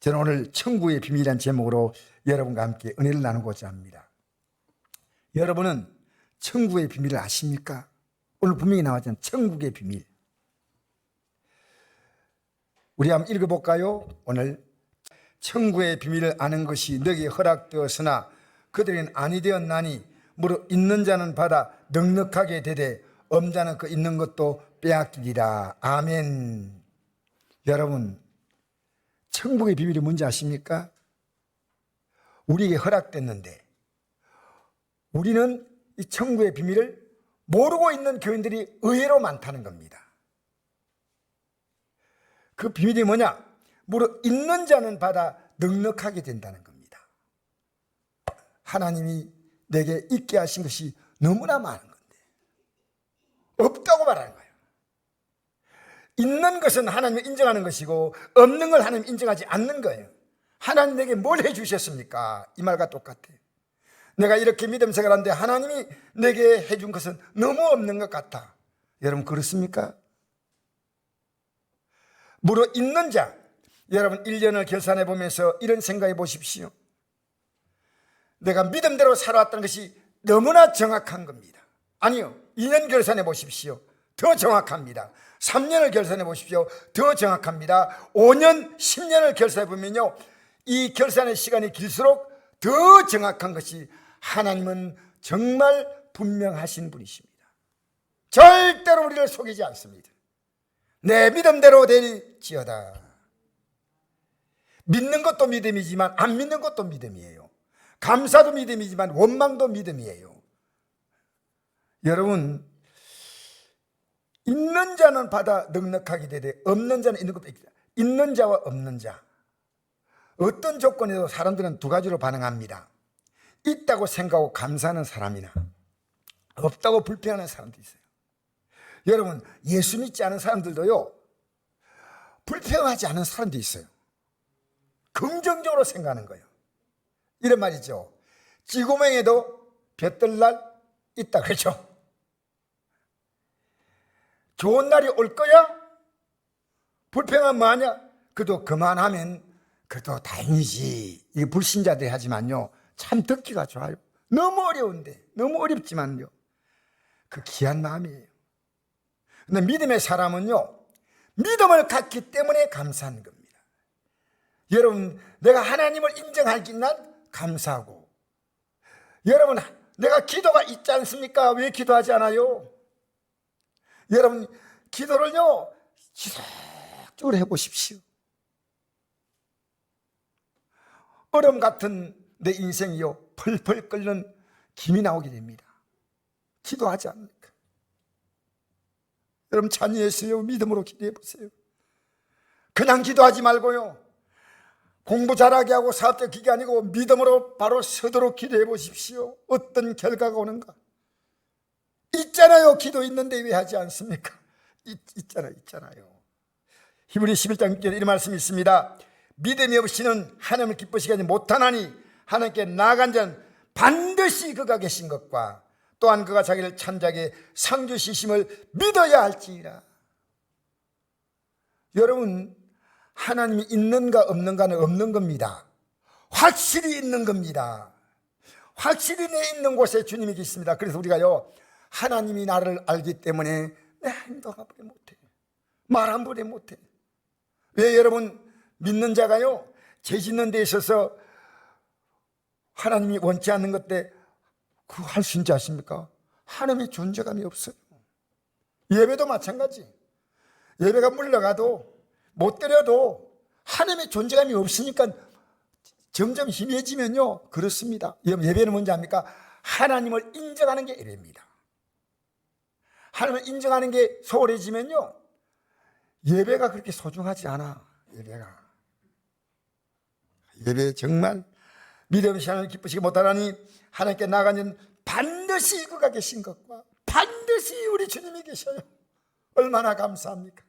저는 오늘 천국의 비밀이라는 제목으로 여러분과 함께 은혜를 나누고자 합니다. 여러분은 천국의 비밀을 아십니까? 오늘 분명히 나왔잖아요. 천국의 비밀. 우리 한번 읽어볼까요? 오늘 천국의 비밀을 아는 것이 너에게 허락되었으나 그들에게는 아니 되었나니 무릇 있는 자는 받아 넉넉하게 되되 없는 자는 그 있는 것도 빼앗기리라. 아멘. 여러분, 천국의 비밀이 뭔지 아십니까? 우리에게 허락됐는데 우리는 이 천국의 비밀을 모르고 있는 교인들이 의외로 많다는 겁니다. 그 비밀이 뭐냐? 무릇 있는 자는 받아 넉넉하게 된다는 겁니다. 하나님이 내게 있게 하신 것이 너무나 많은 건데 없다고 말하는 거예요. 있는 것은 하나님이 인정하는 것이고 없는 걸 하나님이 인정하지 않는 거예요. 하나님 내게 뭘 해주셨습니까? 이 말과 똑같아요. 내가 이렇게 믿음 생활하는데 하나님이 내게 해준 것은 너무 없는 것 같아. 여러분 그렇습니까? 무릇 있는 자, 여러분 1년을 결산해 보면서 이런 생각해 보십시오. 내가 믿음대로 살아왔다는 것이 너무나 정확한 겁니다. 아니요, 2년 결산해 보십시오. 더 정확합니다. 3년을 결산해 보십시오. 더 정확합니다. 5년, 10년을 결산해 보면요, 이 결산의 시간이 길수록 더 정확한 것이 하나님은 정말 분명하신 분이십니다. 절대로 우리를 속이지 않습니다. 내 믿음대로 되지어다. 믿는 것도 믿음이지만 안 믿는 것도 믿음이에요. 감사도 믿음이지만 원망도 믿음이에요. 여러분, 있는 자는 받아 넉넉하게 되되 없는 자는 있는 것도 있다. 있는 자와 없는 자, 어떤 조건에도 사람들은 두 가지로 반응합니다. 있다고 생각하고 감사하는 사람이나 없다고 불평하는 사람도 있어요. 여러분, 예수 믿지 않은 사람들도요, 불평하지 않은 사람도 있어요. 긍정적으로 생각하는 거예요. 이런 말이죠. 찌구멍에도 볕들 있다 그렇죠? 좋은 날이 올 거야? 불평하면 뭐하냐? 그래도 그만하면 그래도 다행이지. 이 불신자들이 하지만요, 참 듣기가 좋아요. 너무 어려운데, 너무 어렵지만요, 그 귀한 마음이에요. 근데 믿음의 사람은요, 믿음을 갖기 때문에 감사하는 겁니다. 여러분, 내가 하나님을 인정하기 난 감사하고, 여러분, 내가 기도가 있지 않습니까? 왜 기도하지 않아요? 여러분, 기도를요, 지속적으로 해보십시오. 얼음 같은 내 인생이요, 펄펄 끓는 김이 나오게 됩니다. 기도하지 않습니까? 여러분, 찬미하세요. 믿음으로 기도해 보세요. 그냥 기도하지 말고요, 공부 잘하게 하고 사업적 기가 아니고 믿음으로 바로 서도록 기도해 보십시오. 어떤 결과가 오는가? 있잖아요. 기도 있는데 왜 하지 않습니까? 있잖아요. 히브리 11장 6절에 이런 말씀이 있습니다. 믿음이 없이는 하나님을 기쁘시게 하지 못하나니 하나님께 나아간 자는 반드시 그가 계신 것과 또한 그가 자기를 찬자에게 상 주시심을 믿어야 할지니라. 여러분, 하나님이 있는가 없는가는 없는 겁니다. 확실히 있는 겁니다. 확실히 내 있는 곳에 주님이 계십니다. 그래서 우리가요, 하나님이 나를 알기 때문에 내 행동 한번에 못해, 말 한번에 못해. 왜? 여러분, 믿는 자가요, 죄 짓는 데 있어서 하나님이 원치 않는 것 때 그거 할 수 있는지 아십니까? 하나님의 존재감이 없어요. 예배도 마찬가지. 예배가 물러가도 못 드려도 하나님의 존재감이 없으니까 점점 희미해지면요, 그렇습니다. 예배는 뭔지 압니까? 하나님을 인정하는 게 예배입니다. 하나님을 인정하는 게 소홀해지면요, 예배가 그렇게 소중하지 않아. 예배 정말 믿음 없이 하나님을 기쁘시게 못하나니 하나님께 나아가는 반드시 그가 계신 것과 반드시 우리 주님이 계셔요. 얼마나 감사합니까?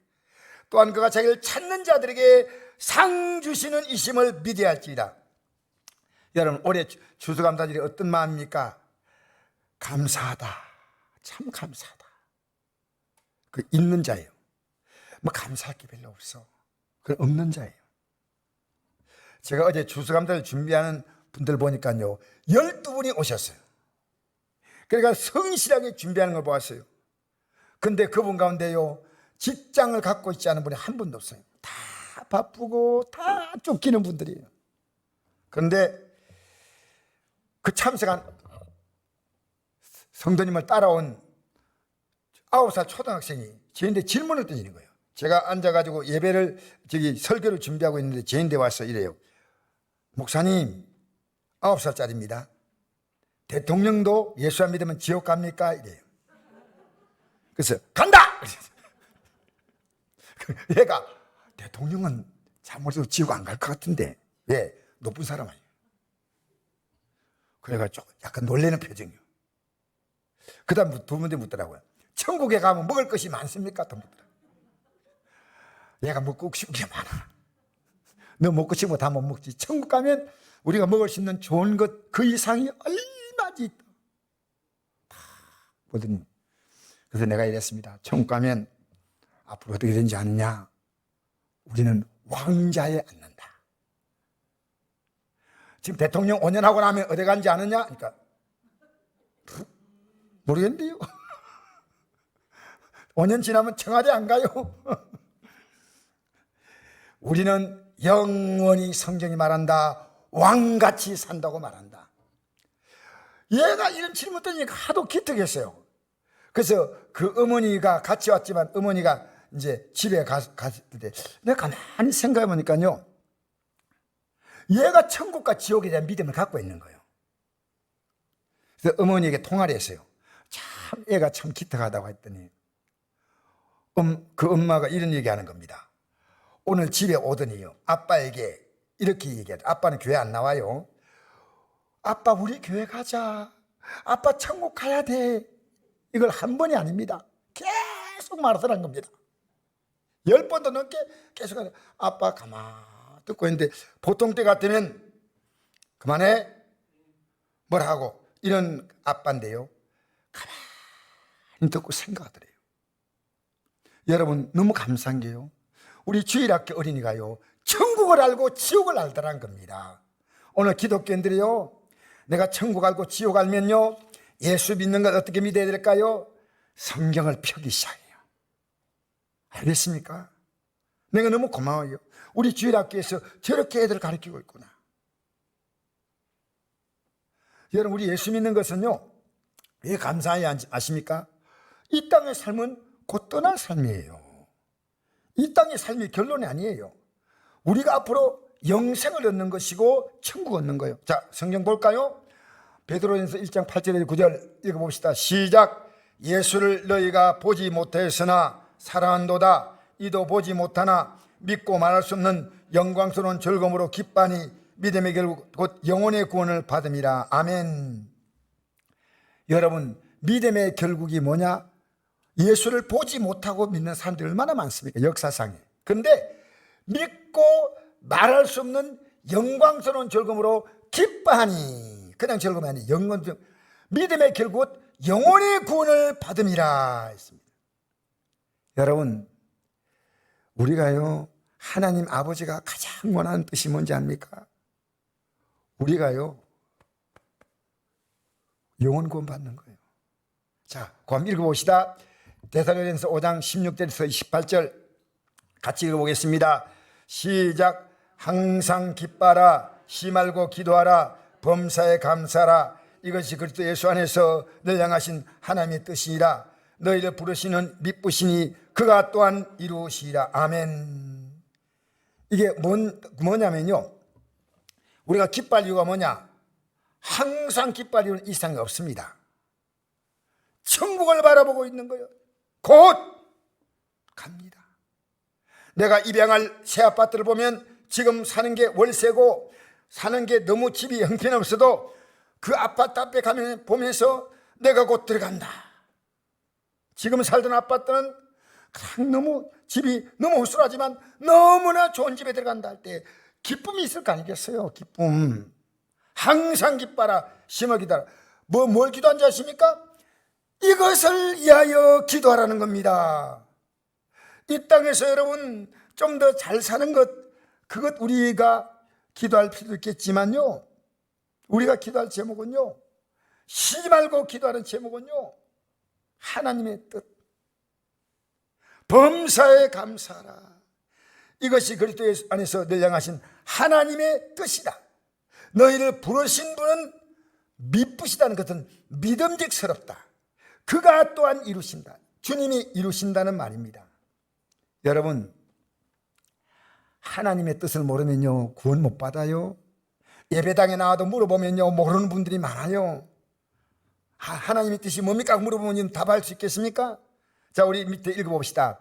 또한 그가 자기를 찾는 자들에게 상 주시는 이심을 믿어야 할지이다. 여러분, 올해 추수감사절이 어떤 마음입니까? 감사하다. 참 감사하다. 그 있는 자예요. 뭐 감사할 게 별로 없어. 그건 없는 자예요. 제가 어제 추수감사를 준비하는 분들 보니까요 12분이 오셨어요. 그러니까 성실하게 준비하는 걸 보았어요. 근데 그분 가운데요 직장을 갖고 있지 않은 분이 한 분도 없어요. 다 바쁘고 다 쫓기는 분들이에요. 그런데 그 참석한 성도님을 따라온 9살 초등학생이 저한테 질문을 던지는 거예요. 제가 앉아가지고 예배를 설교를 준비하고 있는데 저한테 와서 이래요. 목사님 9살짜리입니다. 대통령도 예수 안 믿으면 지옥 갑니까? 이래요. 그래서 간다! 얘가 대통령은 잘못해서 지옥 안 갈 것 같은데 왜? 높은 사람 아니에요. 그래가지고 약간 놀라는 표정이에요. 그 다음 두 문제 묻더라고요. 천국에 가면 먹을 것이 많습니까? 또 묻더라고요. 얘가 먹고 싶은 게 많아. 너 먹고 싶은 거 다 못 먹지. 천국 가면 우리가 먹을 수 있는 좋은 것 그 이상이 얼마지 있다. 다 뭐든. 그래서 내가 이랬습니다. 천국 가면 앞으로 어떻게 되는지 아느냐? 우리는 왕자에 앉는다. 지금 대통령 5년 하고 나면 어디 간지 아느냐? 그러니까 모르겠는데요. 5년 지나면 청와대 안 가요. 우리는 영원히 성경이 말한다. 왕같이 산다고 말한다. 얘가 이런 질문 던지니까 하도 기특했어요. 그래서 그 어머니가 같이 왔지만 어머니가 이제 집에 갔을 때 내가 가만히 생각해 보니까요. 얘가 천국과 지옥에 대한 믿음을 갖고 있는 거예요. 그래서 어머니에게 통화를 했어요. 참 애가 참 기특하다고 했더니 그 엄마가 이런 얘기하는 겁니다. 오늘 집에 오더니요 아빠에게 이렇게 얘기하죠. 아빠는 교회 안 나와요. 아빠 우리 교회 가자. 아빠 천국 가야 돼. 이걸 한 번이 아닙니다. 계속 말하더란 겁니다. 10번도 넘게 계속 하죠. 아빠 가만 듣고 있는데 보통 때 같으면 그만해 뭘 하고 이런 아빠인데요 가만히 듣고 생각하더래요. 여러분 너무 감사한 게요 우리 주일학교 어린이가요 천국을 알고 지옥을 알더란 겁니다. 오늘 기독교인들이요 내가 천국 알고 지옥 알면요 예수 믿는 것 어떻게 믿어야 될까요? 성경을 펴기 시작해요. 알겠습니까? 내가 너무 고마워요. 우리 주일학교에서 저렇게 애들 가르치고 있구나. 여러분 우리 예수 믿는 것은요 왜 감사해야 아십니까? 이 땅의 삶은 곧 떠날 삶이에요. 이 땅의 삶이 결론이 아니에요. 우리가 앞으로 영생을 얻는 것이고 천국 얻는 거예요. 자 성경 볼까요? 베드로전서 1장 8절에서 9절 읽어봅시다. 시작. 예수를 너희가 보지 못하였으나 사랑한도다. 이도 보지 못하나 믿고 말할 수 없는 영광스러운 즐거움으로 기뻐하니 믿음의 결국 곧 영혼의 구원을 받음이라. 아멘. 여러분 믿음의 결국이 뭐냐? 예수를 보지 못하고 믿는 사람들이 얼마나 많습니까? 역사상에. 그런데 믿고 말할 수 없는 영광스러운 즐거움으로 기뻐하니 그냥 즐거움이 아니에요. 믿음의 결국 영혼의 구원을 받음이라 했습니다. 여러분 우리가요 하나님 아버지가 가장 원하는 뜻이 뭔지 압니까? 우리가요 영혼 구원 받는 거예요. 자, 그럼 읽어봅시다. 데살로니가서 5장 16절에서 28절 같이 읽어보겠습니다. 시작. 항상 기뻐하라. 쉬 말고 기도하라. 범사에 감사하라. 이것이 그리스도 예수 안에서 늘 향하신 하나님의 뜻이라. 너희를 부르시는 미쁘시니 그가 또한 이루시리라. 아멘. 이게 뭐냐면요 우리가 기뻐할 이유가 뭐냐? 항상 기뻐할 이유는 이 세상에 없습니다. 천국을 바라보고 있는 거예요. 곧 갑니다. 내가 입양할 새 아파트를 보면 지금 사는 게 월세고 사는 게 너무 집이 형편없어도 그 아파트 앞에 가면 보면서 내가 곧 들어간다. 지금 살던 아파트는 그냥 너무 집이 너무 허술하지만 너무나 좋은 집에 들어간다 할 때 기쁨이 있을 거 아니겠어요? 기쁨. 항상 기뻐라. 심어 기도하라. 뭘 기도한 줄 아십니까? 이것을 위하여 기도하라는 겁니다. 이 땅에서 여러분 좀 더 잘 사는 것 그것 우리가 기도할 필요도 있겠지만요, 우리가 기도할 제목은요, 쉬지 말고 기도하는 제목은요, 하나님의 뜻, 범사에 감사하라. 이것이 그리스도 안에서 늘 향하신 하나님의 뜻이다. 너희를 부르신 분은 미쁘시다는 것은 믿음직스럽다. 그가 또한 이루신다. 주님이 이루신다는 말입니다. 여러분, 하나님의 뜻을 모르면요, 구원 못 받아요. 예배당에 나와도 물어보면요, 모르는 분들이 많아요. 하나님의 뜻이 뭡니까? 물어보면 답할 수 있겠습니까? 자, 우리 밑에 읽어봅시다.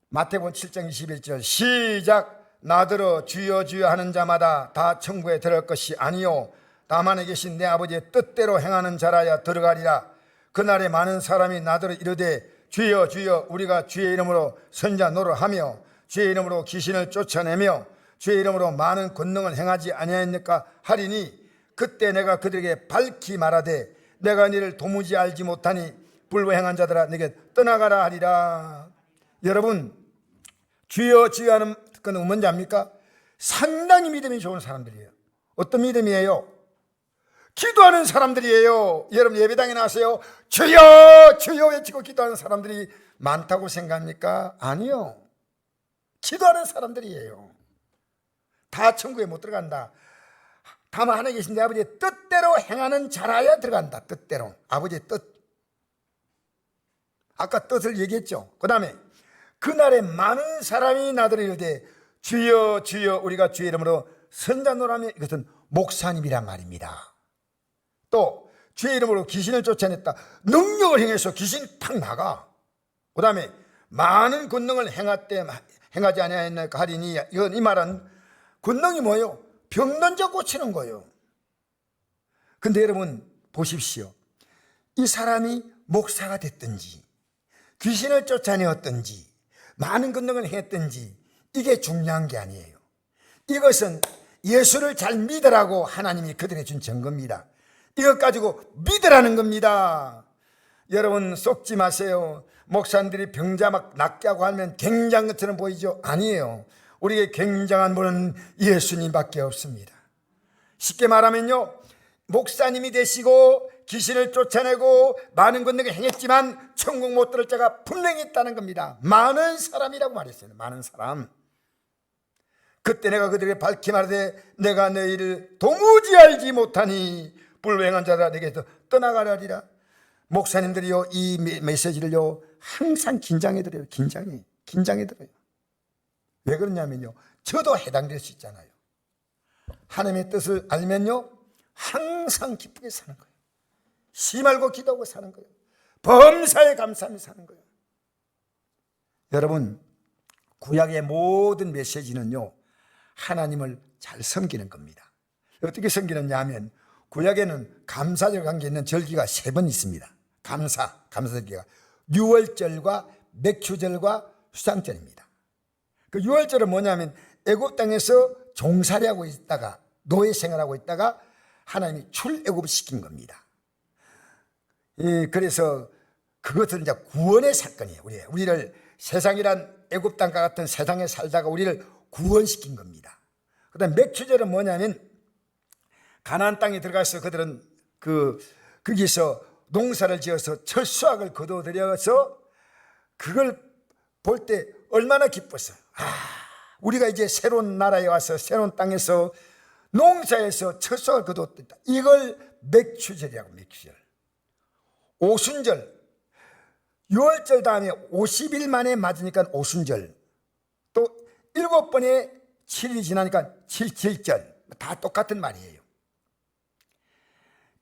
마태복음 7장 21절 시작. 나더러 주여 주여 하는 자마다 다 천국에 들어갈 것이 아니요 다만에 계신 내 아버지의 뜻대로 행하는 자라야 들어가리라. 그날에 많은 사람이 나더러 이르되 주여 주여 우리가 주의 이름으로 선자 노릇하며 주의 이름으로 귀신을 쫓아내며 주의 이름으로 많은 권능을 행하지 아니하였느까 하리니 그때 내가 그들에게 밝히 말하되 내가 너를 도무지 알지 못하니 불행한 자들아 내게 떠나가라 하리라. 여러분, 주여 주여 하는 건 뭔지 압니까? 상당히 믿음이 좋은 사람들이에요. 어떤 믿음이에요? 기도하는 사람들이에요. 여러분, 예배당에 나와서요, 주여 주여 외치고 기도하는 사람들이 많다고 생각합니까? 아니요, 기도하는 사람들이에요. 다 천국에 못 들어간다. 다만 하나님 계신 내 아버지의 뜻대로 행하는 자라야 들어간다. 뜻대로, 아버지의 뜻. 아까 뜻을 얘기했죠. 그 다음에 그날에 많은 사람이 나더러 이르되 주여 주여 우리가 주의 이름으로 선자노라며, 이것은 목사님이란 말입니다. 또 주의 이름으로 귀신을 쫓아냈다. 능력을 행해서 귀신이 탁 나가. 그 다음에 많은 권능을 행하지 아니하였나이까 하리니, 이건 이 말은 권능이 뭐예요? 병든 자 고치는 거예요. 근데 여러분 보십시오. 이 사람이 목사가 됐든지 귀신을 쫓아내었든지 많은 권능을 행했든지 이게 중요한 게 아니에요. 이것은 예수를 잘 믿으라고 하나님이 그들에게 준 증거입니다. 이것 가지고 믿으라는 겁니다. 여러분 속지 마세요. 목사님들이 병자 막 낫게 하고 하면 굉장한 것처럼 보이죠? 아니에요. 우리에게 굉장한 분은 예수님밖에 없습니다. 쉽게 말하면요, 목사님이 되시고 귀신을 쫓아내고 많은 권능을 행했지만 천국 못 들을 자가 분명히 있다는 겁니다. 많은 사람이라고 말했어요. 많은 사람. 그때 내가 그들에게 밝히 말하되 내가 너희를 도무지 알지 못하니 불행한 자들아 내게서 떠나가라리라. 목사님들이요, 이 메시지를요 항상 긴장해 들어요. 긴장해 들어요. 왜 그러냐면요, 저도 해당될 수 있잖아요. 하나님의 뜻을 알면요 항상 기쁘게 사는 거예요. 쉬지 말고 기도하고 사는 거예요. 범사에 감사하며 사는 거예요. 여러분, 구약의 모든 메시지는요 하나님을 잘 섬기는 겁니다. 어떻게 섬기느냐 하면 구약에는 감사절 관계 있는 절기가 3번 있습니다. 감사절기가 유월절과 맥추절과 수상절입니다. 그 유월절은 뭐냐면 애굽 땅에서 종살이하고 있다가 노예 생활하고 있다가 하나님이 출애굽을 시킨 겁니다. 그래서 그것은 이제 구원의 사건이에요. 우리를 세상이란 애굽 땅과 같은 세상에 살다가 우리를 구원시킨 겁니다. 그다음 맥추절은 뭐냐면 가나안 땅에 들어가서 그들은 거기서 농사를 지어서 철수학을 거둬들여서 그걸 볼 때 얼마나 기뻤어요. 우리가 이제 새로운 나라에 와서 새로운 땅에서 농사에서 철수학을 거두었다. 이걸 맥추절이라고. 맥추절. 오순절, 6월절 다음에 50일 만에 맞으니까 오순절, 또 7번에 7일이 지나니까 77절, 다 똑같은 말이에요.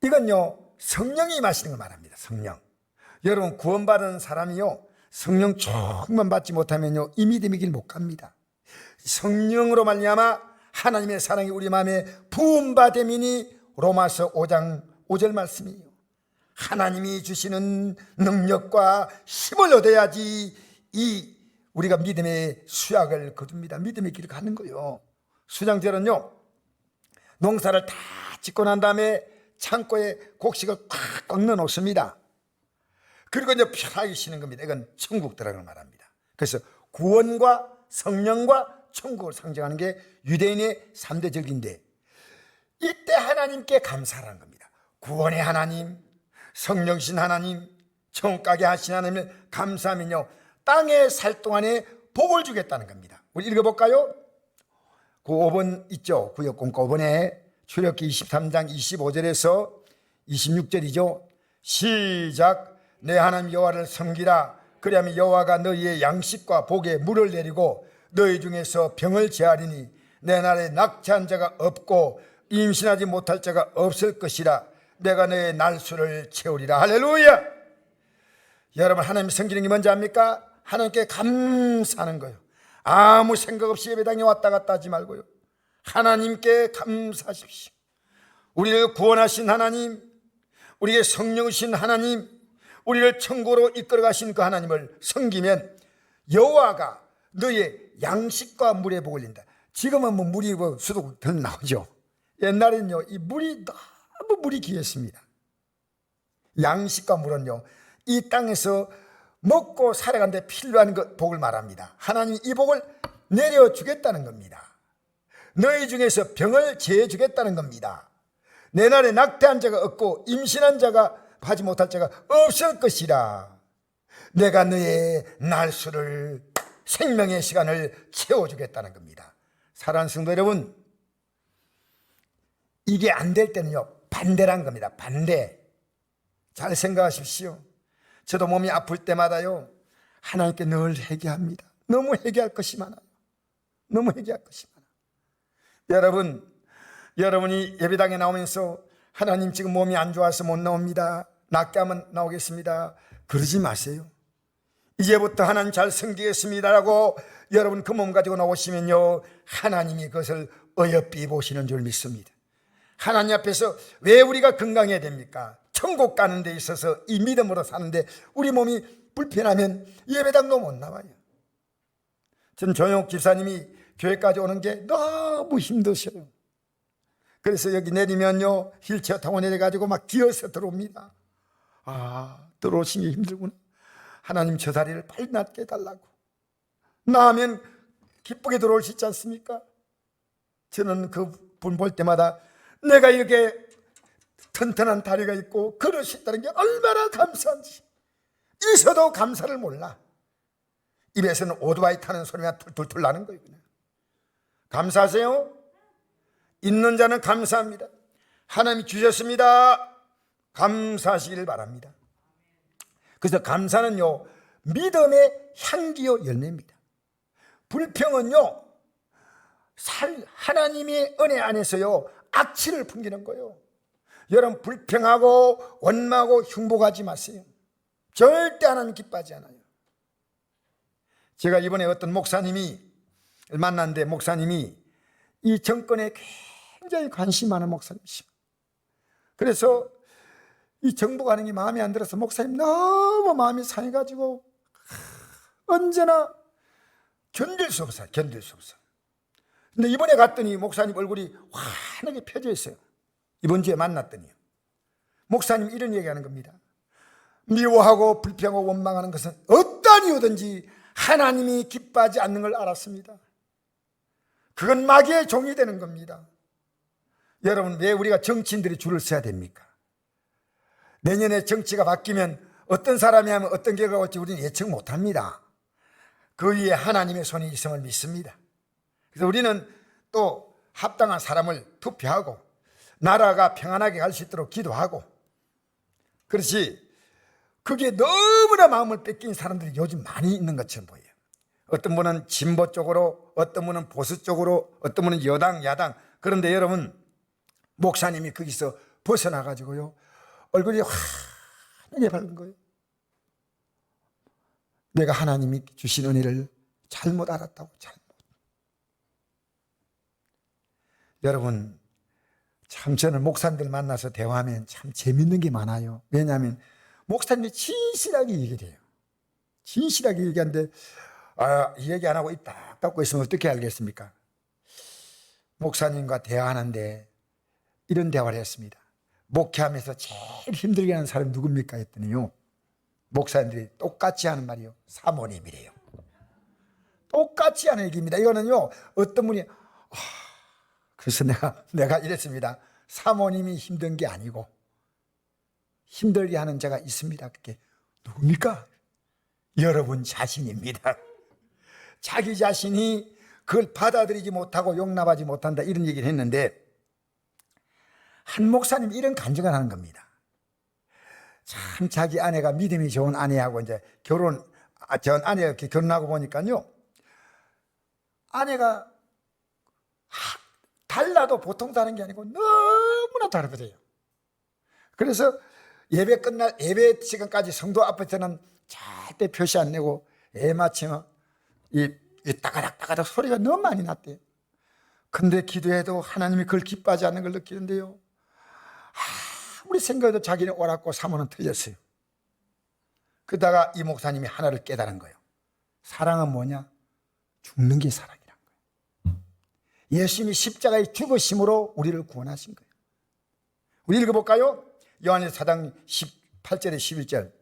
이건요 성령이 임하시는 걸 말합니다. 성령. 여러분, 구원받은 사람이요 성령 조금만 받지 못하면요 이 믿음의 길 못 갑니다. 성령으로 말미암아 하나님의 사랑이 우리 마음에 부음받음이니 로마서 5장 5절 말씀이에요. 하나님이 주시는 능력과 힘을 얻어야지 우리가 믿음의 수약을 거둡니다. 믿음의 길을 가는 거예요. 수장절은요 농사를 다 짓고 난 다음에 창고에 곡식을 꽉 넣어 놓습니다. 그리고 이제 편하게 쉬는 겁니다. 이건 천국 들어가는 말합니다. 그래서 구원과 성령과 천국을 상징하는 게 유대인의 3대 절기인데, 이때 하나님께 감사하는 겁니다. 구원의 하나님, 성령신 하나님, 천국가게 하신 하나님을 감사하면요, 땅에 살 동안에 복을 주겠다는 겁니다. 우리 읽어볼까요? 그 5번 있죠. 구역공과 5번에 출애굽기 23장 25절에서 26절이죠. 시작. 내 하나님 여호와를 섬기라. 그리하면 여호와가 너희의 양식과 복에 물을 내리고 너희 중에서 병을 제하리니 내 나라에 낙태한 자가 없고 임신하지 못할 자가 없을 것이라. 내가 너의 날수를 채우리라. 할렐루야. 여러분, 하나님 섬기는 게 뭔지 압니까? 하나님께 감사하는 거예요. 아무 생각 없이 예배당에 왔다 갔다 하지 말고요, 하나님께 감사하십시오. 우리를 구원하신 하나님, 우리의 성령이신 하나님, 우리를 천국으로 이끌어 가신 그 하나님을 섬기면 여호와가 너의 양식과 물에 복을 린다. 지금은 뭐 물이 수도 덜 나오죠. 옛날에는요, 이 물이 너무 물이 귀했습니다. 양식과 물은요, 이 땅에서 먹고 살아가는데 필요한 것, 복을 말합니다. 하나님이 이 복을 내려주겠다는 겁니다. 너희 중에서 병을 제해주겠다는 겁니다. 내 날에 낙태한 자가 없고 임신한 자가 하지 못할 자가 없을 것이라. 내가 너의 날수를, 생명의 시간을 채워주겠다는 겁니다. 사랑하는 성도 여러분, 이게 안 될 때는요, 반대란 겁니다. 반대. 잘 생각하십시오. 저도 몸이 아플 때마다요, 하나님께 늘 회개합니다. 너무 회개할 것이 많아요. 너무 회개할 것이 많아요. 여러분이 예배당에 나오면서 하나님 지금 몸이 안 좋아서 못 나옵니다, 낫게 하면 나오겠습니다, 그러지 마세요. 이제부터 하나님 잘 섬기겠습니다라고 여러분 그 몸 가지고 나오시면요, 하나님이 그것을 어여삐 보시는 줄 믿습니다. 하나님 앞에서 왜 우리가 건강해야 됩니까? 천국 가는 데 있어서 이 믿음으로 사는데 우리 몸이 불편하면 예배당도 못 나와요. 전 조영욱 집사님이 교회까지 오는 게 너무 힘드셔요. 그래서 여기 내리면요, 휠체어 타고 내려가지고 막 기어서 들어옵니다. 아, 들어오시기 힘들구나. 하나님 저 다리를 빨리 낫게 해달라고. 나으면 기쁘게 들어올 수 있지 않습니까? 저는 그 분 볼 때마다 내가 이렇게 튼튼한 다리가 있고 걸을 수 있다는 게 얼마나 감사한지, 있어도 감사를 몰라. 입에서는 오토바이 타는 소리가 툴툴툴 나는 거예요. 그냥. 감사하세요. 있는 자는 감사합니다. 하나님이 주셨습니다. 감사하시길 바랍니다. 그래서 감사는요, 믿음의 향기요 열매입니다. 불평은요, 하나님의 은혜 안에서요, 악취를 풍기는 거예요. 여러분, 불평하고 원망하고 흉보하지 마세요. 절대 하나님 기뻐하지 않아요. 제가 이번에 어떤 목사님이 만났는데, 목사님이 이 정권에 굉장히 관심 많은 목사님이십니다. 그래서 이 정부가 하는 게 마음에 안 들어서 목사님 너무 마음이 상해가지고 언제나 견딜 수 없어요. 견딜 수 없어요. 근데 이번에 갔더니 목사님 얼굴이 환하게 펴져 있어요. 이번 주에 만났더니요, 목사님 이런 얘기하는 겁니다. 미워하고 불평하고 원망하는 것은 어떠한 이유든지 하나님이 기뻐하지 않는 걸 알았습니다. 그건 마귀의 종이 되는 겁니다. 여러분, 왜 우리가 정치인들이 줄을 서야 됩니까? 내년에 정치가 바뀌면 어떤 사람이 하면 어떤 결과가 올지 우리는 예측 못합니다. 그 위에 하나님의 손이 있음을 믿습니다. 그래서 우리는 또 합당한 사람을 투표하고 나라가 평안하게 갈 수 있도록 기도하고, 그렇지, 그게 너무나 마음을 뺏긴 사람들이 요즘 많이 있는 것처럼 보여요. 어떤 분은 진보 쪽으로, 어떤 분은 보수 쪽으로, 어떤 분은 여당, 야당. 그런데 여러분, 목사님이 거기서 벗어나가지고요, 얼굴이 환하게 밝은 거예요. 내가 하나님이 주신 은혜를 잘못 알았다고. 여러분, 참 저는 목사님들 만나서 대화하면 참 재밌는 게 많아요. 왜냐하면 목사님이 진실하게 얘기를 해요. 진실하게 얘기하는데, 이 얘기 안 하고 있다 깎고 있으면 어떻게 알겠습니까? 목사님과 대화하는데 이런 대화를 했습니다. 목회하면서 제일 힘들게 하는 사람이 누굽니까 했더니요, 목사님들이 똑같이 하는 말이요, 사모님이래요. 똑같이 하는 얘기입니다. 이거는요, 어떤 분이 그래서 내가 이랬습니다. 사모님이 힘든 게 아니고 힘들게 하는 자가 있습니다. 그게 누굽니까? 여러분 자신입니다. 자기 자신이 그걸 받아들이지 못하고 용납하지 못한다, 이런 얘기를 했는데, 한 목사님이 이런 간증을 하는 겁니다. 참 자기 아내가 믿음이 좋은 아내하고 이제 전 아내가 이렇게 결혼하고 보니까요, 아내가 달라도 보통 다른 게 아니고 너무나 다르거든요. 그래서 예배 시간까지 성도 앞에서는 절대 표시 안 내고 애 맞추면 이 따가닥 소리가 너무 많이 났대요. 근데 기도해도 하나님이 그걸 기뻐하지 않는 걸 느끼는데요, 아무리 생각해도 자기는 옳았고 사모는 틀렸어요. 그러다가 이 목사님이 하나를 깨달은 거예요. 사랑은 뭐냐? 죽는 게 사랑이란 거예요. 예수님이 십자가에 죽으심으로 우리를 구원하신 거예요. 우리 읽어볼까요? 요한일서 4장 18절에 11절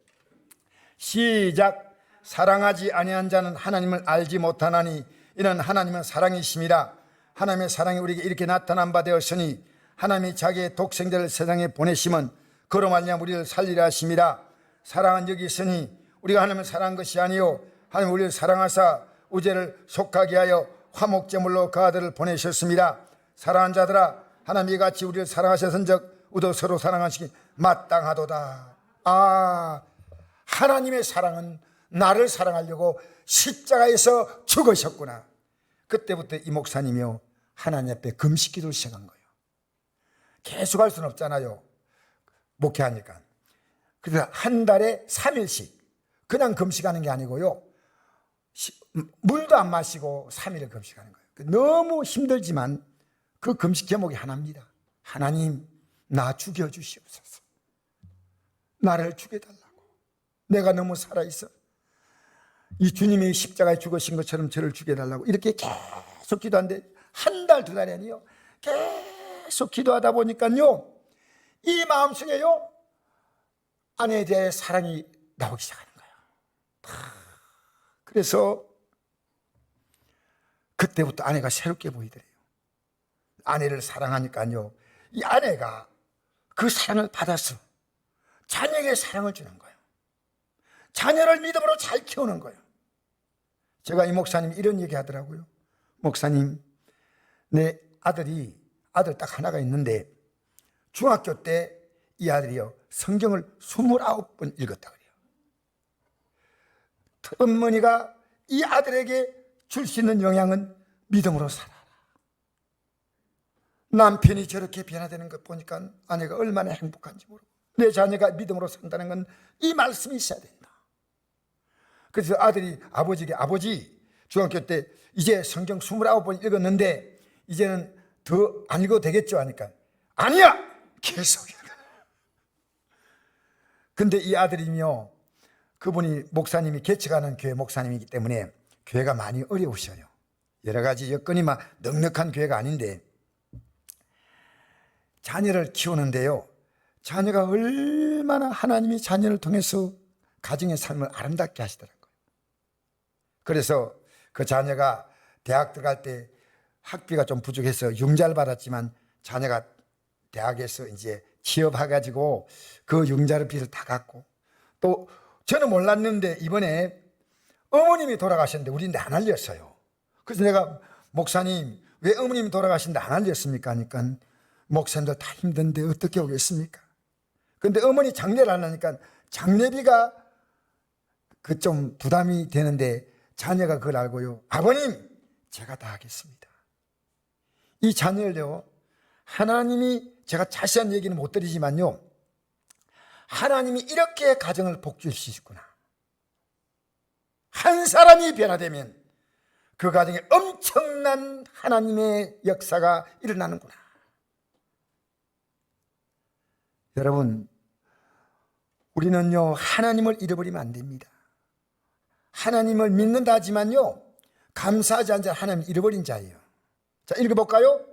시작. 사랑하지 아니한 자는 하나님을 알지 못하나니 이는 하나님은 사랑이심이라. 하나님의 사랑이 우리에게 이렇게 나타난 바 되었으니 하나님이 자기의 독생자를 세상에 보내심은 그로 말미암아 우리를 살리려 하심이라. 사랑은 여기 있으니 우리가 하나님을 사랑한 것이 아니요 하나님 우리를 사랑하사 우제를 속하게 하여 화목제물로 그 아들을 보내셨습니다. 사랑하는 자들아, 하나님이 같이 우리를 사랑하셨은즉 우리도 서로 사랑하시기 마땅하도다. 하나님의 사랑은 나를 사랑하려고 십자가에서 죽으셨구나. 그때부터 이 목사님이요, 하나님 앞에 금식 기도를 시작한 거예요. 계속 할 수는 없잖아요, 목회하니까. 그래서 한 달에 3일씩 그냥 금식하는 게 아니고요, 물도 안 마시고 3일을 금식하는 거예요. 너무 힘들지만 그 금식 제목이 하나입니다. 하나님, 나 죽여주시옵소서. 나를 죽여달라고. 내가 너무 살아있어. 이 주님이 십자가에 죽으신 것처럼 저를 죽여달라고 이렇게 계속 기도하는데, 한 달, 두 달이 아니요, 계속 기도하다 보니까요, 이 마음속에요, 아내에 대해 사랑이 나오기 시작하는 거예요. 그래서 그때부터 아내가 새롭게 보이더래요. 아내를 사랑하니까요, 이 아내가 그 사랑을 받아서 자녀에게 사랑을 주는 거예요. 자녀를 믿음으로 잘 키우는 거예요. 제가 이 목사님이 이런 얘기 하더라고요. 목사님, 내 아들 딱 하나가 있는데 중학교 때 이 아들이요, 성경을 29번 읽었다 그래요. 어머니가 이 아들에게 줄 수 있는 영향은 믿음으로 살아라. 남편이 저렇게 변화되는 것 보니까 아내가 얼마나 행복한지 모르고, 내 자녀가 믿음으로 산다는 건 이 말씀이 있어야 된다. 그래서 아들이 아버지에게, 아버지, 중학교 때 이제 성경 29번 읽었는데 이제는 더 안 읽어도 되겠죠 하니까, 아니야! 계속 읽어. 근데 이 아들이요, 그분이 목사님이 개척하는 교회 목사님이기 때문에 교회가 많이 어려우셔요. 여러 가지 여건이 막 넉넉한 교회가 아닌데, 자녀를 키우는데요, 자녀가 얼마나 하나님이 자녀를 통해서 가정의 삶을 아름답게 하시더라고요. 그래서 그 자녀가 대학 들어갈 때 학비가 좀 부족해서 융자를 받았지만, 자녀가 대학에서 이제 취업해가지고 그 융자비를 다 갚고, 또 저는 몰랐는데 이번에 어머님이 돌아가셨는데 우리는 안 알렸어요. 그래서 내가, 목사님, 왜 어머님이 돌아가신데 안 알렸습니까? 하니까, 목사님들 다 힘든데 어떻게 오겠습니까? 근데 어머니 장례를 안 하니까 장례비가 그 좀 부담이 되는데, 자녀가 그걸 알고요, 아버님, 제가 다 하겠습니다. 이 자녀를요, 하나님이, 제가 자세한 얘기는 못 드리지만요, 하나님이 이렇게 가정을 복주시구나. 한 사람이 변화되면 그 가정에 엄청난 하나님의 역사가 일어나는구나. 여러분, 우리는요, 하나님을 잃어버리면 안 됩니다. 하나님을 믿는다 하지만요, 감사하지 않은 자, 하나님을 잃어버린 자예요. 자, 읽어볼까요?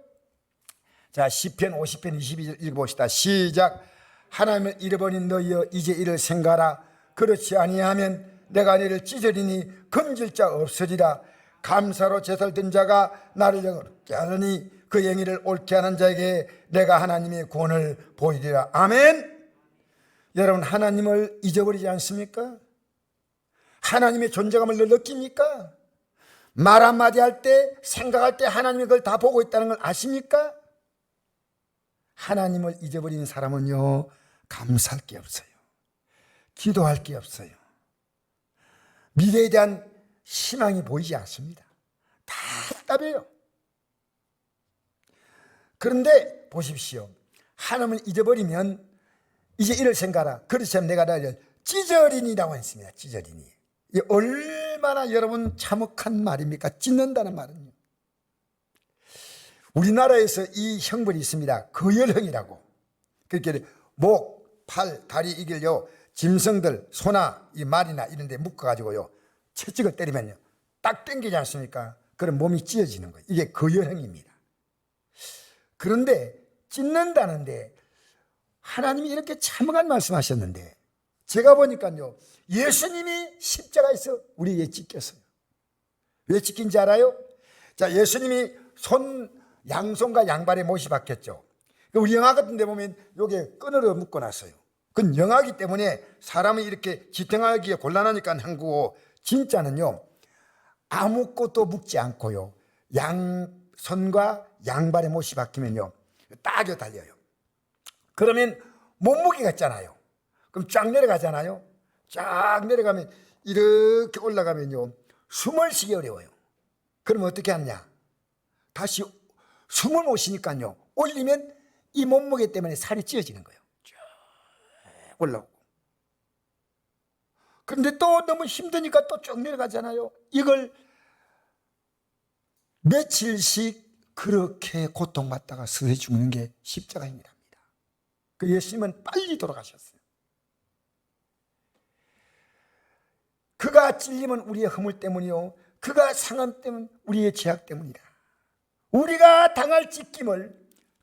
자, 시편 50편 22절 읽어봅시다. 시작. 하나님을 잃어버린 너희여, 이제 이를 생각하라. 그렇지 아니하면 내가 너를 찢으리니 건질 자 없으리라. 감사로 제사를 든 자가 나를 영화롭게 하느니 그 행위를 옳게 하는 자에게 내가 하나님의 구원을 보이리라. 아멘. 여러분, 하나님을 잊어버리지 않습니까? 하나님의 존재감을 늘 느낍니까? 말 한마디 할 때, 생각할 때 하나님이 그걸 다 보고 있다는 걸 아십니까? 하나님을 잊어버린 사람은요, 감사할 게 없어요. 기도할 게 없어요. 미래에 대한 희망이 보이지 않습니다. 답답해요. 그런데 보십시오. 하나님을 잊어버리면 이제 이럴 생각하라. 그렇지 않으면 내가 나를 찢어리니라고 했습니다. 찢어리니. 이 얼마나 여러분 참혹한 말입니까? 찢는다는 말은요. 우리나라에서 이 형벌이 있습니다. 거열형이라고. 그렇게 목, 팔, 다리 이길요, 짐승들, 소나 이 말이나 이런 데 묶어가지고요, 채찍을 때리면요, 딱 당기지 않습니까? 그럼 몸이 찢어지는 거예요. 이게 거열형입니다. 그런데 찢는다는데 하나님이 이렇게 참혹한 말씀하셨는데 제가 보니까요, 예수님이 십자가에서 우리에게 찢겼어요. 왜 찢긴지 알아요? 자, 예수님이 양손과 양발에 못이 박혔죠. 우리 영화 같은 데 보면 요게 끈으로 묶어놨어요. 그건 영화기 때문에 사람이 이렇게 지탱하기에 곤란하니까 한 거고, 진짜는요, 아무것도 묶지 않고요, 양손과 양발에 못이 박히면요, 딱 달려요. 그러면 몸무게가 있잖아요. 그럼 쫙 내려가잖아요. 쫙 내려가면 이렇게 올라가면요, 숨을 쉬기 어려워요. 그러면 어떻게 하느냐? 다시 숨을 못 쉬니까요, 올리면 이 몸무게 때문에 살이 찌어지는 거예요. 쫙 올라오고. 그런데 또 너무 힘드니까 또 쭉 내려가잖아요. 이걸 며칠씩 그렇게 고통받다가 서서히 죽는 게 십자가입니다. 그 예수님은 빨리 돌아가셨어요. 그가 찔림은 우리의 허물 때문이요, 그가 상함 때문 우리의 죄악 때문이다. 우리가 당할 찢김을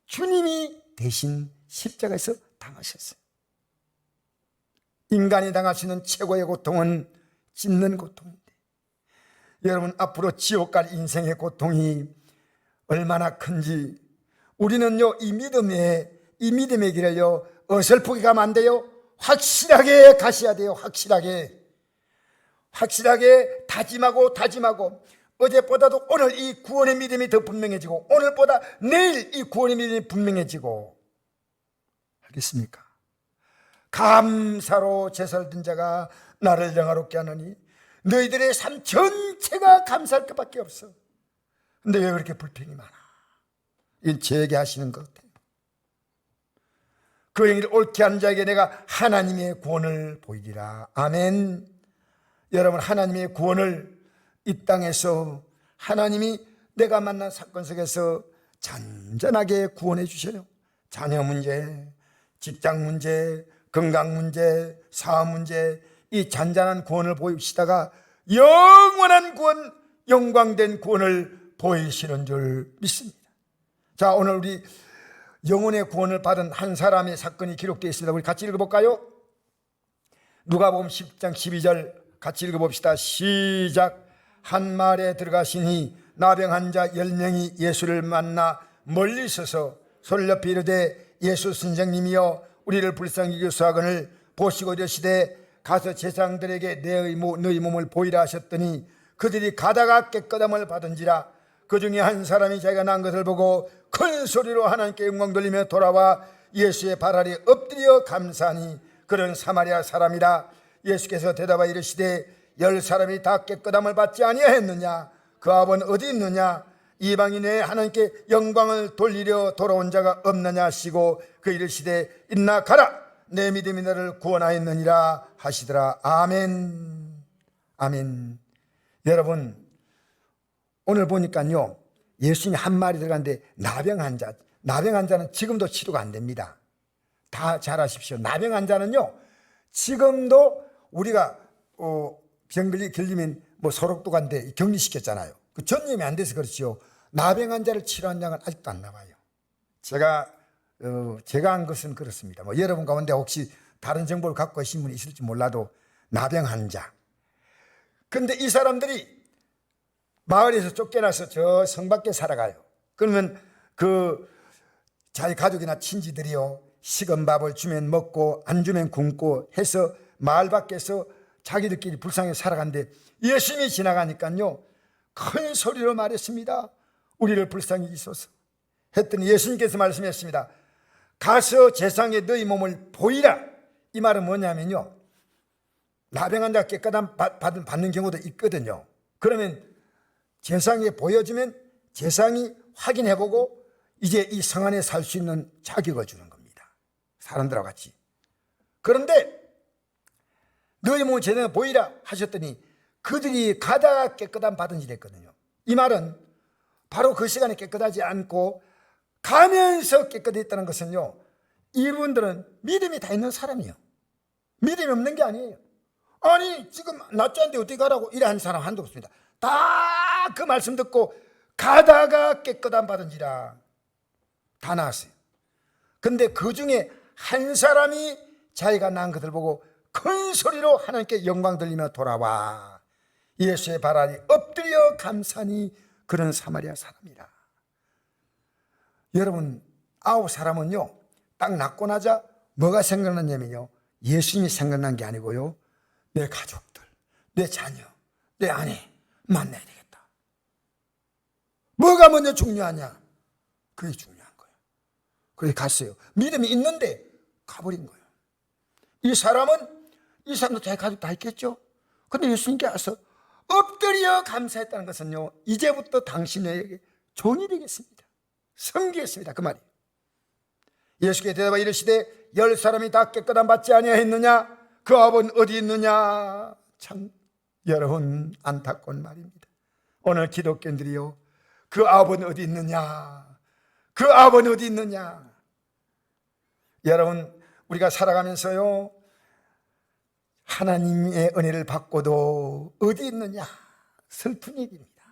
주님이 대신 십자가에서 당하셨어요. 인간이 당할 수 있는 최고의 고통은 찢는 고통인데, 여러분, 앞으로 지옥 갈 인생의 고통이 얼마나 큰지 우리는요, 이 믿음의 길을요, 어설프게 가면 안 돼요. 확실하게 가셔야 돼요. 확실하게 다짐하고 어제보다도 오늘 이 구원의 믿음이 더 분명해지고, 오늘보다 내일 이 구원의 믿음이 분명해지고. 알겠습니까? 감사로 제사를 든 자가 나를 영화롭게 하느니 너희들의 삶 전체가 감사할 것밖에 없어. 근데 왜 그렇게 불평이 많아? 이건 제게 하시는 것 같아요. 그 행위를 옳게 하는 자에게 내가 하나님의 구원을 보이리라. 아멘. 여러분, 하나님의 구원을 이 땅에서 하나님이 내가 만난 사건 속에서 잔잔하게 구원해 주셔요. 자녀 문제, 직장 문제, 건강 문제, 사업 문제, 이 잔잔한 구원을 보이시다가 영원한 구원, 영광된 구원을 보이시는 줄 믿습니다. 자, 오늘 우리 영혼의 구원을 받은 한 사람의 사건이 기록되어 있습니다. 우리 같이 읽어볼까요? 누가복음 10장 12절 같이 읽어봅시다. 시작. 한 마을에 들어가시니 나병한 자 10명이 예수를 만나 멀리 서서 소리를 높이 이르되 예수 선생님이여 우리를 불쌍히 여기소하거늘 보시고 이르시되 가서 제사장들에게 너희 몸을 보이라 하셨더니 그들이 가다가 깨끗함을 받은지라. 그 중에 한 사람이 자기가 난 것을 보고 큰 소리로 하나님께 영광 돌리며 돌아와 예수의 발 아래 엎드려 감사하니 그런 사마리아 사람이라. 예수께서 대답하여 이르시되 10사람이 다 깨끗함을 받지 아니하였느냐? 그 아버는 어디 있느냐? 이방인의 하나님께 영광을 돌리려 돌아온 자가 없느냐 하시고 그 이르시되 있나 가라 내 믿음이 너를 구원하였느니라 하시더라. 아멘. 아멘. 여러분, 오늘 보니까요, 예수님이 한 마리 들어갔는데 나병 환자는 지금도 치료가 안 됩니다. 다 잘 아십시오. 나병 환자는요, 지금도 우리가 병 걸리면 뭐 소록도 간데 격리시켰잖아요. 그 전염이 안 돼서 그렇지요. 나병 환자를 치료한 양은 아직도 안 나와요. 제가 한 것은 그렇습니다. 뭐 여러분 가운데 혹시 다른 정보를 갖고 계신 분이 있을지 몰라도 나병 환자. 근데 이 사람들이 마을에서 쫓겨나서 저 성 밖에 살아가요. 그러면 그 자기 가족이나 친지들이요, 식은 밥을 주면 먹고 안 주면 굶고 해서 마을 밖에서 자기들끼리 불쌍히 살아간데, 예수님이 지나가니까요 큰 소리로 말했습니다. 우리를 불쌍히 여기소서 했더니 예수님께서 말씀하셨습니다. 가서 제상에 너희 몸을 보이라. 이 말은 뭐냐면요, 나병한 자가 깨끗함 받는 경우도 있거든요. 그러면 제상에 보여주면 제상이 확인해보고 이제 이 성 안에 살 수 있는 자격을 주는 겁니다, 사람들하고 같이. 그런데 너희 몸을 제대로 보이라 하셨더니 그들이 가다가 깨끗함 받은 일 했거든요. 이 말은 바로 그 시간에 깨끗하지 않고 가면서 깨끗했다는 것은요, 이분들은 믿음이 다 있는 사람이에요. 믿음이 없는 게 아니에요. 아니 지금 낫지 않는데 어떻게 가라고 이래 하는 사람 한도 없습니다. 다 그 말씀 듣고 가다가 깨끗함 받은지라 다 나왔어요. 근데 그 중에 한 사람이 자기가 난 것을 보고 큰 소리로 하나님께 영광 돌리며 돌아와 예수의 발 아래 엎드려 감사니 그런 사마리아 사람이라. 여러분, 9사람은요 딱 낳고 나자 뭐가 생각났냐면요, 예수님이 생각난 게 아니고요, 내 가족들, 내 자녀, 내 아내 만나야 되겠다. 뭐가 먼저 중요하냐? 그게 중요한 거예요. 그래 갔어요. 믿음이 있는데 가버린 거예요. 이 사람도 자기 가족 다 있겠죠. 근데 예수님께 와서 엎드려 감사했다는 것은요, 이제부터 당신에게 종이 되겠습니다, 섬기겠습니다, 그 말이에요. 예수께 대답하여 이르시되 10사람이 다 깨끗함 받지 아니하였느냐? 그 아버는 어디 있느냐? 참 여러분 안타까운 말입니다. 오늘 기독교인들이요, 그 아버는 어디 있느냐? 그 아버는 어디 있느냐? 여러분, 우리가 살아가면서요 하나님의 은혜를 받고도 어디 있느냐? 슬픈 일입니다.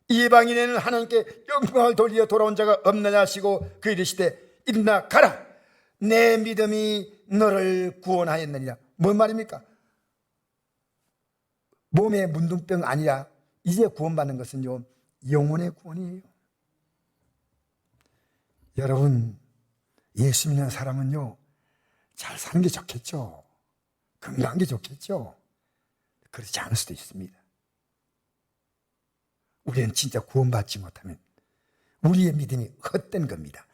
이방인에는 하나님께 영광을 돌려 돌아온 자가 없느냐 하시고 그 이르시되 일어나 가라, 내 믿음이 너를 구원하였느니라. 뭔 말입니까? 몸의 문둥병 아니라 이제 구원받는 것은요 영혼의 구원이에요. 여러분, 예수 믿는 사람은요 잘 사는 게 좋겠죠, 건강한 게 좋겠죠. 그렇지 않을 수도 있습니다. 우리는 진짜 구원받지 못하면 우리의 믿음이 헛된 겁니다.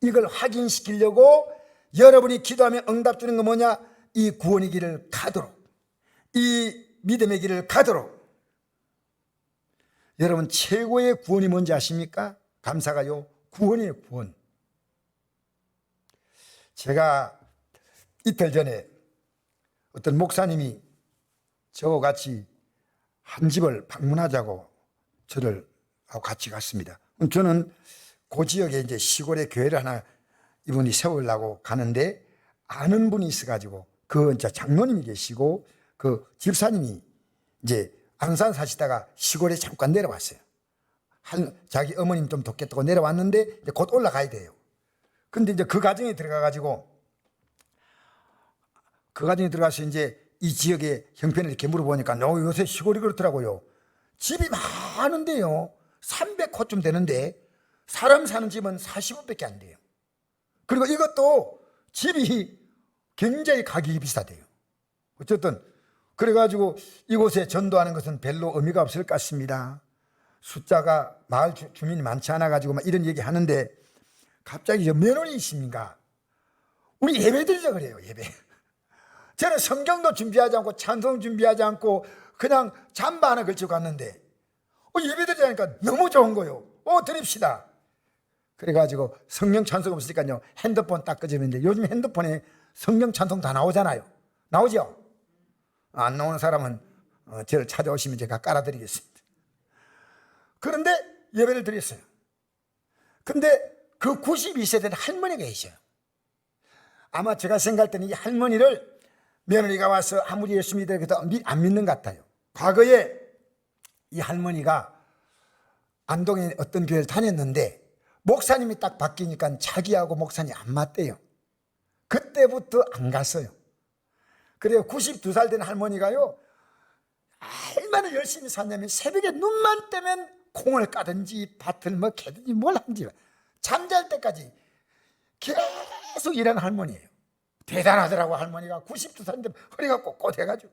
이걸 확인시키려고 여러분이 기도하면 응답 주는 건 뭐냐? 이 구원의 길을 가도록, 이 믿음의 길을 가도록. 여러분, 최고의 구원이 뭔지 아십니까? 감사가요, 구원이에요, 구원. 제가 이틀 전에 어떤 목사님이 저와 같이 한 집을 방문하자고 저를 하고 같이 갔습니다. 저는 그 지역에 이제 시골에 교회를 하나 이분이 세우려고 가는데 아는 분이 있어가지고 그 이제 장로님이 계시고 그 집사님이 이제 안산 사시다가 시골에 잠깐 내려왔어요. 자기 어머님 좀 돕겠다고 내려왔는데 이제 곧 올라가야 돼요. 근데 이제 그 가정에 들어가가지고 들어가서 이제 이 지역의 형편을 이렇게 물어보니까 요새 시골이 그렇더라고요. 집이 많은데요 300호쯤 되는데 사람 사는 집은 40호밖에 안 돼요. 그리고 이것도 집이 굉장히 가격이 비싸대요. 어쨌든 그래가지고 이곳에 전도하는 것은 별로 의미가 없을 것 같습니다. 숫자가 마을 주민이 많지 않아가지고 막 이런 얘기 하는데 갑자기 저 며느리이십니까? 우리 예배 드리자 그래요, 예배. 저는 성경도 준비하지 않고 찬송 준비하지 않고 그냥 잠바 하나 걸치고 갔는데 예배 드리자니까 너무 좋은 거예요. 드립시다. 그래가지고 성령 찬송 없으니까요 핸드폰 딱 끄집었는데 요즘 핸드폰에 성령 찬송 다 나오잖아요. 나오죠? 안 나오는 사람은 저를 찾아오시면 제가 깔아드리겠습니다. 그런데 예배를 드렸어요. 근데 그 92세 된 할머니가 계셔요. 아마 제가 생각할 때는 이 할머니를 며느리가 와서 아무리 예수 믿어도 안 믿는 것 같아요. 과거에 이 할머니가 안동에 어떤 교회를 다녔는데 목사님이 딱 바뀌니까 자기하고 목사님이 안 맞대요. 그때부터 안 갔어요. 그래요. 92살 된 할머니가요 얼마나 열심히 사냐면 새벽에 눈만 뜨면 콩을 까든지 밭을 뭐 캐든지 뭘 하든지 잠잘 때까지 계속 일하는 할머니예요. 대단하더라고. 할머니가 92살인데 허리가 꼿꼿해가지고.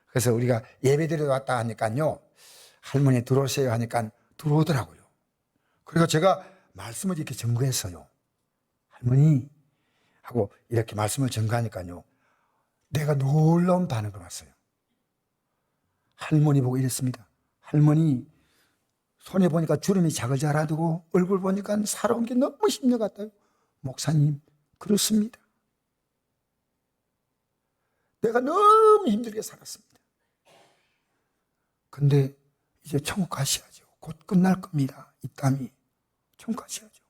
그래서 우리가 예배드리러 왔다 하니까요, 할머니 들어오세요 하니까 들어오더라고요. 그리고 제가 말씀을 이렇게 전거했어요. 할머니 하고 이렇게 말씀을 전거하니까요, 내가 놀라운 반응을 왔어요. 할머니 보고 이랬습니다. 할머니 손에 보니까 주름이 자글자글하고 얼굴 보니까 살아온 게 너무 힘들 것 같아요. 목사님, 그렇습니다. 내가 너무 힘들게 살았습니다. 근데 이제 천국 가셔야죠. 곧 끝날 겁니다. 이 땀이. 천국 가셔야죠.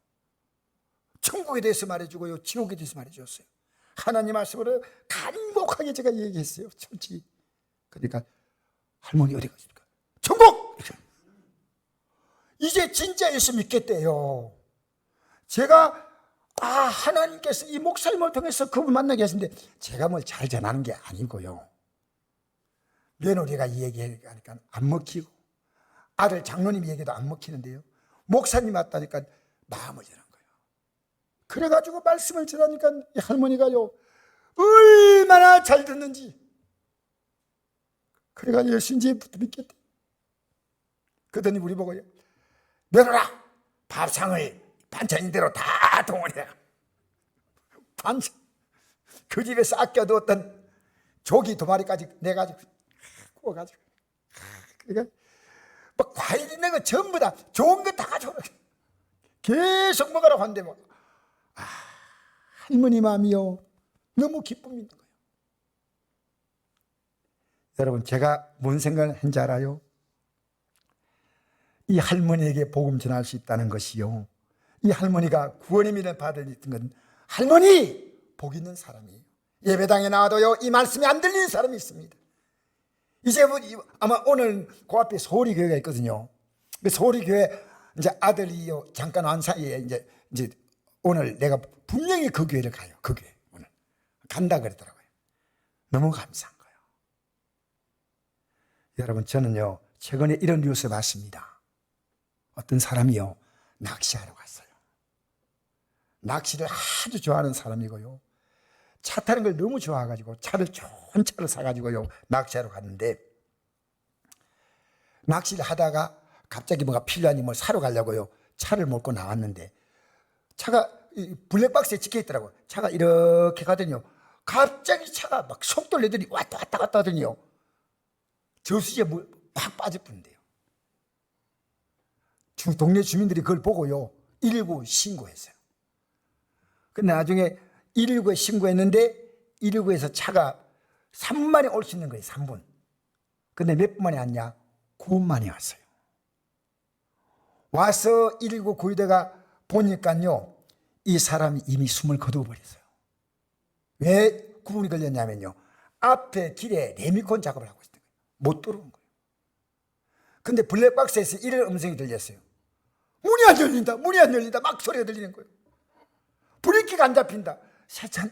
천국에 대해서 말해주고요, 지옥에 대해서 말해줬어요. 하나님 말씀으로 간곡하게 제가 얘기했어요. 솔직히. 그러니까 할머니 어디 가십니까? 천국! 이제 진짜 예수 믿겠대요. 제가 하나님께서 이 목사님을 통해서 그분 만나게 하신데 제가 뭘 잘 전하는 게 아니고요, 며느리가 이 얘기하니까 안 먹히고 아들 장로님 얘기도 안 먹히는데요, 목사님 왔다니까 마음을 여는 거예요. 그래가지고 말씀을 전하니까 이 할머니가요 얼마나 잘 듣는지, 그래가지고 예수인지부터 믿겠대. 그러더니 우리 보고요, 며느라 밥상을 반찬인대로 다 동원해라. 반찬, 그 집에서 아껴두었던 조기 2마리까지 내가지고 구워가지고, 그러니까 막 과일 있는 거 전부 다 좋은 거 다 가져오라. 계속 먹으라고 하는데 뭐, 할머니 마음이요 너무 기쁨이 있는 거예요. 여러분, 제가 뭔 생각을 한지 알아요? 이 할머니에게 복음 전할 수 있다는 것이요, 이 할머니가 구원의 믿음을 받을 건 할머니 복 있는 사람이에요. 예배당에 나와도요 이 말씀이 안 들리는 사람이 있습니다. 이제 아마 오늘 그 앞에 소리교회가 있거든요. 그 소리교회 이제 아들이요 잠깐 온 사이에 이제 오늘 내가 분명히 그 교회를 가요. 그 교회 오늘 간다 그러더라고요. 너무 감사한 거예요. 여러분, 저는요 최근에 이런 뉴스 봤습니다. 어떤 사람이요 낚시하러 갔어요. 낚시를 아주 좋아하는 사람이고요, 차 타는 걸 너무 좋아해가지고 좋은 차를 사가지고요 낚시하러 갔는데, 낚시를 하다가 갑자기 뭐가 필요하니 뭘 사러 가려고요 차를 몰고 나왔는데, 차가 블랙박스에 찍혀 있더라고요. 차가 이렇게 가더니요 갑자기 차가 막 속도를 내더니 왔다 갔다 하더니요 저수지에 확 빠져버린대요. 동네 주민들이 그걸 보고요 119 신고했어요. 근데 나중에 119에 신고했는데 119에서 차가 3분 만에 올 수 있는 거예요. 3분. 근데 몇 분 만에 왔냐? 9분 만에 왔어요. 와서 119 구위대가 보니까요 이 사람이 이미 숨을 거두어버렸어요. 왜 9분이 걸렸냐면요, 앞에 길에 레미콘 작업을 하고 있었던 거예요. 못 들어온 거예요. 근데 블랙박스에서 이런 음성이 들렸어요. 문이 안 열린다, 문이 안 열린다, 막 소리가 들리는 거예요. 브레이크가 안 잡힌다. 세찬.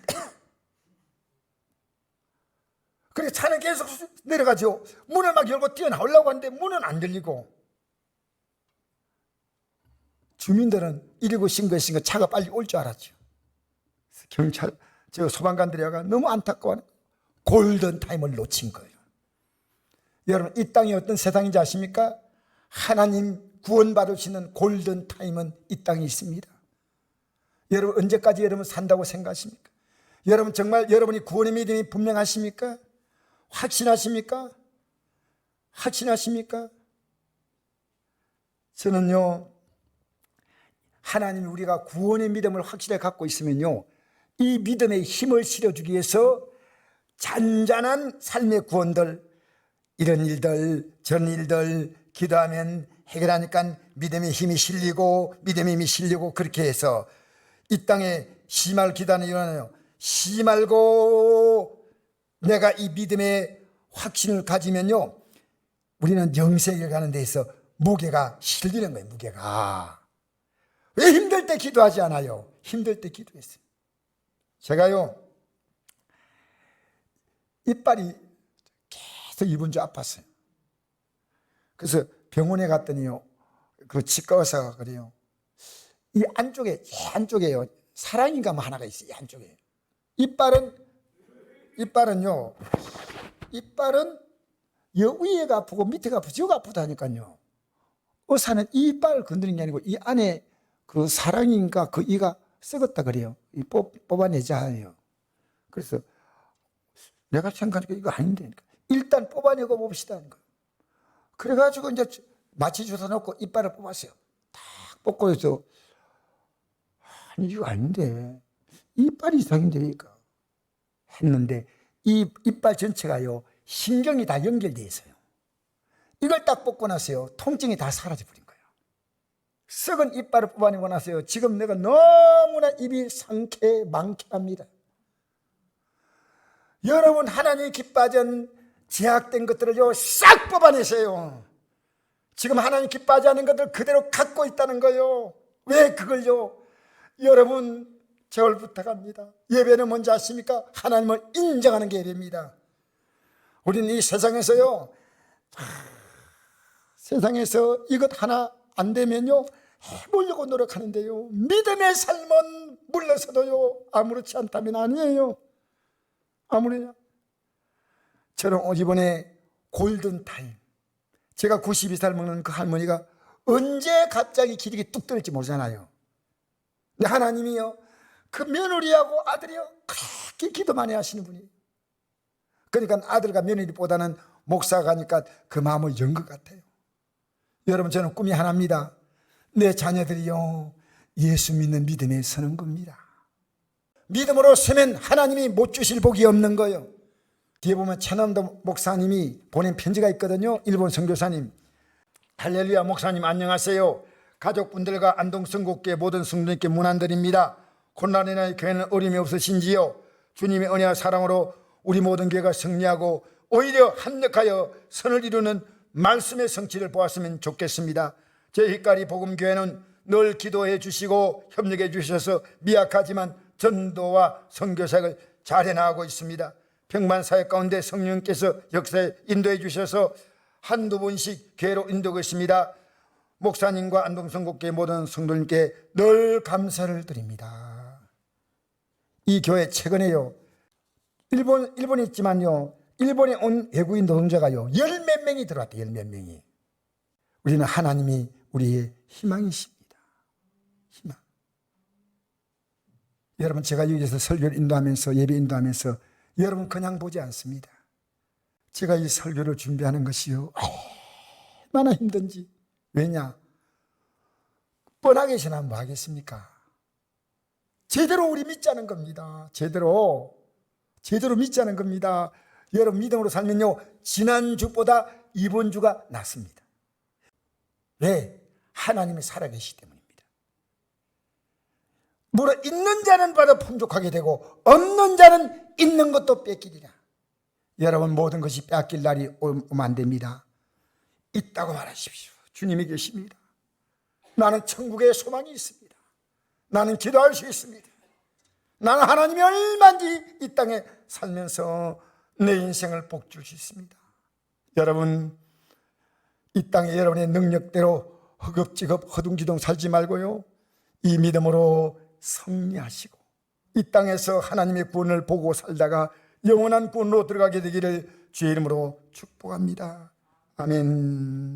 그래서 차는 계속 내려가죠. 문을 막 열고 뛰어나오려고 하는데 문은 안 열리고, 주민들은 119 신고했으니까 차가 빨리 올 줄 알았죠. 경찰, 소방관들이 와가 너무 안타까워 골든타임을 놓친 거예요. 여러분, 이 땅이 어떤 세상인지 아십니까? 하나님 구원받으시는 골든타임은 이 땅에 있습니다. 여러분, 언제까지 여러분 산다고 생각하십니까? 여러분, 정말 여러분이 구원의 믿음이 분명하십니까? 확신하십니까? 확신하십니까? 저는요, 하나님이 우리가 구원의 믿음을 확실히 갖고 있으면요, 이 믿음에 힘을 실어주기 위해서 잔잔한 삶의 구원들, 이런 일들 저런 일들 기도하면 해결하니까 믿음의 힘이 실리고 믿음의 힘이 실리고, 그렇게 해서 이 땅에 쉬지 말고 기도하는 이유는요, 쉬지 말고 내가 이 믿음의 확신을 가지면요 우리는 영생에 가는 데 있어 무게가 실리는 거예요. 무게가. 왜 힘들 때 기도하지 않아요? 힘들 때 기도했어요. 제가요 이빨이 계속 2번 주 아팠어요. 그래서 병원에 갔더니요, 그 치과 의사가 그래요. 이 안쪽에, 이 안쪽에요, 사랑인가 뭐 하나가 있어요. 이 안쪽에. 이빨은요, 이빨은 여 위에가 아프고 밑에가 아프고 저가 아프다니까요. 의사는 이 이빨을 건드리는 게 아니고 이 안에 그 사랑인가 그 이가 썩었다 그래요. 이 뽑아내자 해요. 그래서 내가 생각하니까 이거 아닌데, 일단 뽑아내고 봅시다. 그래가지고 이제 마취 주사 놓고 이빨을 뽑았어요. 딱 뽑고 해서, 아니 이거 아닌데, 이빨이 이상인데 그러니까 했는데, 이 이빨 전체가요 신경이 다 연결되어 있어요. 이걸 딱 뽑고 나서요 통증이 다 사라져 버린 거예요. 썩은 이빨을 뽑아내고 나서요 지금 내가 너무나 입이 망쾌합니다. 여러분, 하나님이 기뻐하지 제약된 것들을요 싹 뽑아내세요. 지금 하나님 기뻐하지 않는 것들 그대로 갖고 있다는 거예요. 왜 그걸요? 여러분, 저를 부탁합니다. 예배는 뭔지 아십니까? 하나님을 인정하는 게 예배입니다. 우리는 이 세상에서요, 세상에서 이것 하나 안 되면요 해보려고 노력하는데요, 믿음의 삶은 물러서도요 아무렇지 않다면 아니에요. 아무래요. 저는 이번에 골든타임, 제가 92살 먹는 그 할머니가 언제 갑자기 기력이 뚝 떨어질지 모르잖아요. 근데 하나님이요 그 며느리하고 아들이요 그렇게 기도 많이 하시는 분이에요. 그러니까 아들과 며느리보다는 목사가 가니까 그 마음을 연 것 같아요. 여러분, 저는 꿈이 하나입니다. 내 자녀들이요 예수 믿는 믿음에 서는 겁니다. 믿음으로 서면 하나님이 못 주실 복이 없는 거예요. 뒤에 보면 천남도 목사님이 보낸 편지가 있거든요. 일본 선교사님. 할렐루야. 목사님 안녕하세요. 가족분들과 안동성국교회 모든 성도님께 문안드립니다. 고난이나 교회는 어림이 없으신지요? 주님의 은혜와 사랑으로 우리 모든 교회가 승리하고 오히려 합력하여 선을 이루는 말씀의 성취를 보았으면 좋겠습니다. 저희까지 복음교회는 늘 기도해 주시고 협력해 주셔서 미약하지만 전도와 선교사역을 잘 해나가고 있습니다. 평만사역 가운데 성령께서 역사에 인도해 주셔서 한두 번씩 교회로 인도하고 있습니다. 목사님과 안동성국교회 모든 성도님께 늘 감사를 드립니다. 이 교회 최근에요 일본에 있지만요 일본에 온 외국인 노동자가요 10몇 명이 들어왔대요. 10몇 명이. 우리는 하나님이 우리의 희망이십니다. 희망. 여러분, 제가 여기서 설교를 인도하면서 예배 인도하면서 여러분 그냥 보지 않습니다. 제가 이 설교를 준비하는 것이요 얼마나 힘든지. 왜냐? 뻔하게 지나면 뭐 하겠습니까? 제대로 우리 믿자는 겁니다. 제대로 믿자는 겁니다. 여러분, 믿음으로 살면요 지난주보다 이번 주가 낫습니다. 왜? 하나님이 살아계시기 때문입니다. 물어 있는 자는 받아 풍족하게 되고 없는 자는 있는 것도 뺏기리라. 여러분, 모든 것이 빼앗길 날이 오면 안 됩니다. 있다고 말하십시오. 주님이 계십니다. 나는 천국에 소망이 있습니다. 나는 기도할 수 있습니다. 나는 하나님이 얼마든지 이 땅에 살면서 내 인생을 복줄 수 있습니다. 여러분, 이 땅에 여러분의 능력대로 허겁지겁 허둥지둥 살지 말고요 이 믿음으로 승리하시고 이 땅에서 하나님의 구원을 보고 살다가 영원한 구원으로 들어가게 되기를 주의 이름으로 축복합니다. 아멘.